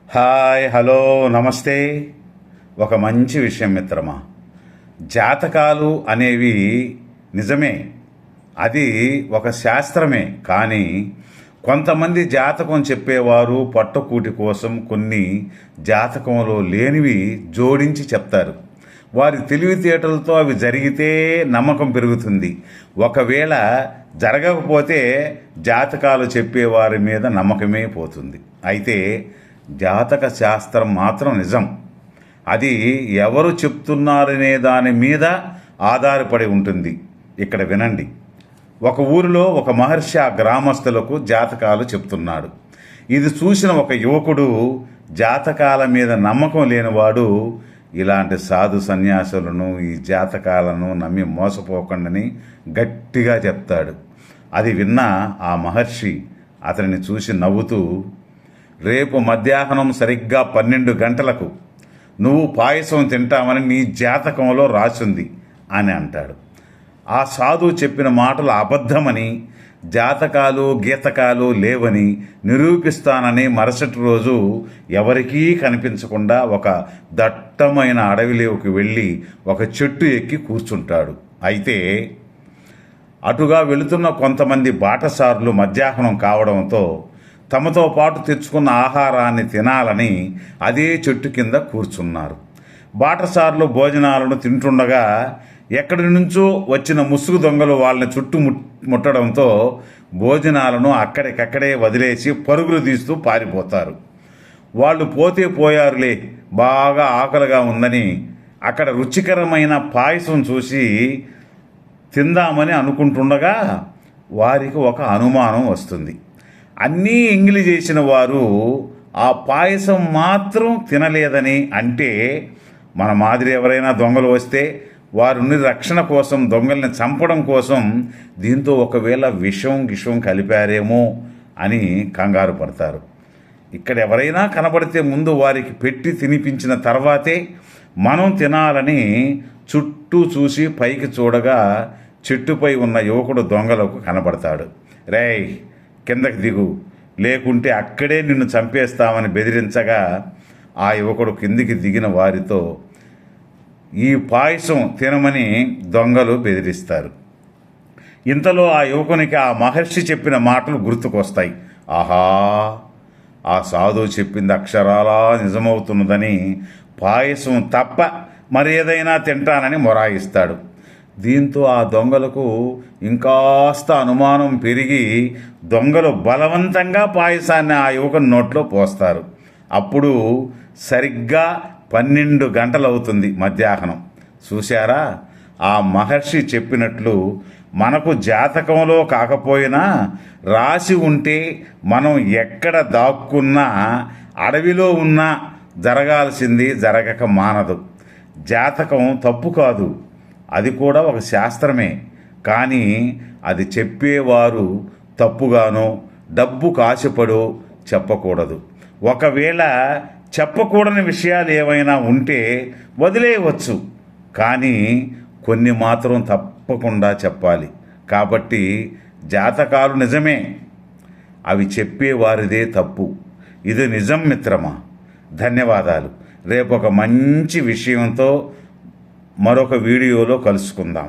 Hi, hello, నమస్తే. ఒక మంచి విషయం మిత్రమా. జాతకాలు అనేవి నిజమే, అది ఒక శాస్త్రమే. కానీ కొంతమంది జాతకం చెప్పేవారు పట్టుకూటి కోసం కొన్ని జాతకంలో లేనివి జోడించి చెప్తారు. వారి తెలివితేటలతో అవి జరిగితే నమ్మకం పెరుగుతుంది. ఒకవేళ జరగకపోతే జాతకాలు చెప్పేవారి మీద నమ్మకమే పోతుంది. అయితే జాతక శాస్త్రం మాత్రం నిజం. అది ఎవరు చెప్తున్నారనే దాని మీద ఆధారపడి ఉంటుంది. ఇక్కడ వినండి. ఒక ఊరిలో ఒక మహర్షి ఆ గ్రామస్తులకు జాతకాలు చెప్తున్నాడు. ఇది చూసిన ఒక యువకుడు, జాతకాల మీద నమ్మకం లేనివాడు, ఇలాంటి సాధు సన్యాసులను ఈ జాతకాలను నమ్మి మోసపోకండని గట్టిగా చెప్తాడు. అది విన్న ఆ మహర్షి అతనిని చూసి నవ్వుతూ, రేపు మధ్యాహ్నం సరిగ్గా 12 గంటలకు నువ్వు పాయసం తింటామని నీ జాతకంలో రాసింది అని అంటాడు. ఆ సాధువు చెప్పిన మాటలు అబద్ధమని, జాతకాలు గీతకాలు లేవని నిరూపిస్తానని మరుసటి రోజు ఎవరికీ కనిపించకుండా ఒక దట్టమైన అడవిలోకి వెళ్ళి ఒక చెట్టు ఎక్కి కూర్చుంటాడు. అయితే అటుగా వెళుతున్న కొంతమంది బాటసారులు మధ్యాహ్నం కావడంతో తమతో పాటు తెచ్చుకున్న ఆహారాన్ని తినాలని అదే చెట్టు కింద కూర్చున్నారు. బాటసారులు భోజనాలను తింటుండగా ఎక్కడి నుంచో వచ్చిన ముసుగు దొంగలు వాళ్ళని ముట్టడంతో భోజనాలను అక్కడికక్కడే వదిలేసి పరుగులు తీస్తూ పారిపోతారు. వాళ్ళు పోతే పోయారులే, బాగా ఆకలిగా ఉందని అక్కడ రుచికరమైన పాయసం చూసి తిందామని అనుకుంటుండగా వారికి ఒక అనుమానం వస్తుంది. అన్నీ ఎంగిలి చేసిన వారు ఆ పాయసం మాత్రం తినలేదని అంటే, మన మాదిరి ఎవరైనా దొంగలు వస్తే వారిని రక్షణ కోసం, దొంగల్ని చంపడం కోసం దీంతో ఒకవేళ విషం కలిపారేమో అని కంగారు పడతారు. ఇక్కడ ఎవరైనా కనబడితే ముందు వారికి పెట్టి తినిపించిన తర్వాతే మనం తినాలని చుట్టూ చూసి పైకి చూడగా చెట్టుపై ఉన్న యువకుడు దొంగలకు కనబడతాడు. రేయ్, కిందకి దిగు, లేకుంటే అక్కడే నిన్ను చంపేస్తామని బెదిరించగా ఆ యువకుడు కిందికి దిగిన వారితో ఈ పాయసం తినమని దొంగలు బెదిరిస్తారు. ఇంతలో ఆ యువకునికి ఆ మహర్షి చెప్పిన మాటలు గుర్తుకొస్తాయి. ఆహా, ఆ సాధువు చెప్పింది అక్షరాలా నిజమవుతున్నదని పాయసం తప్ప మరేదైనా తింటానని మొరాయిస్తాడు. దీంతో ఆ దొంగలకు ఇంకాస్త అనుమానం పెరిగి దొంగలు బలవంతంగా పాయసాన్ని ఆ యువకుని నోట్లో పోస్తారు. అప్పుడు సరిగ్గా 12 గంటలవుతుంది మధ్యాహ్నం. చూశారా, ఆ మహర్షి చెప్పినట్లు మనకు జాతకంలో కాకపోయినా రాసి ఉంటే మనం ఎక్కడ దాక్కున్నా, అడవిలో ఉన్నా జరగాల్సింది జరగక మానదు. జాతకం తప్పు కాదు, అది కూడా ఒక శాస్త్రమే. కానీ అది చెప్పేవారు తప్పుగానో డబ్బు కాశపడో చెప్పకూడదు. ఒకవేళ చెప్పకూడని విషయాలు ఏవైనా ఉంటే వదిలేయవచ్చు, కానీ కొన్ని మాత్రం తప్పకుండా చెప్పాలి. కాబట్టి జాతకాలు నిజమే, అవి చెప్పేవారిదే తప్పు. ఇది నిజం మిత్రమా. ధన్యవాదాలు. రేపు ఒక మంచి విషయంతో మరొక వీడియోలో కలుసుకుందాం.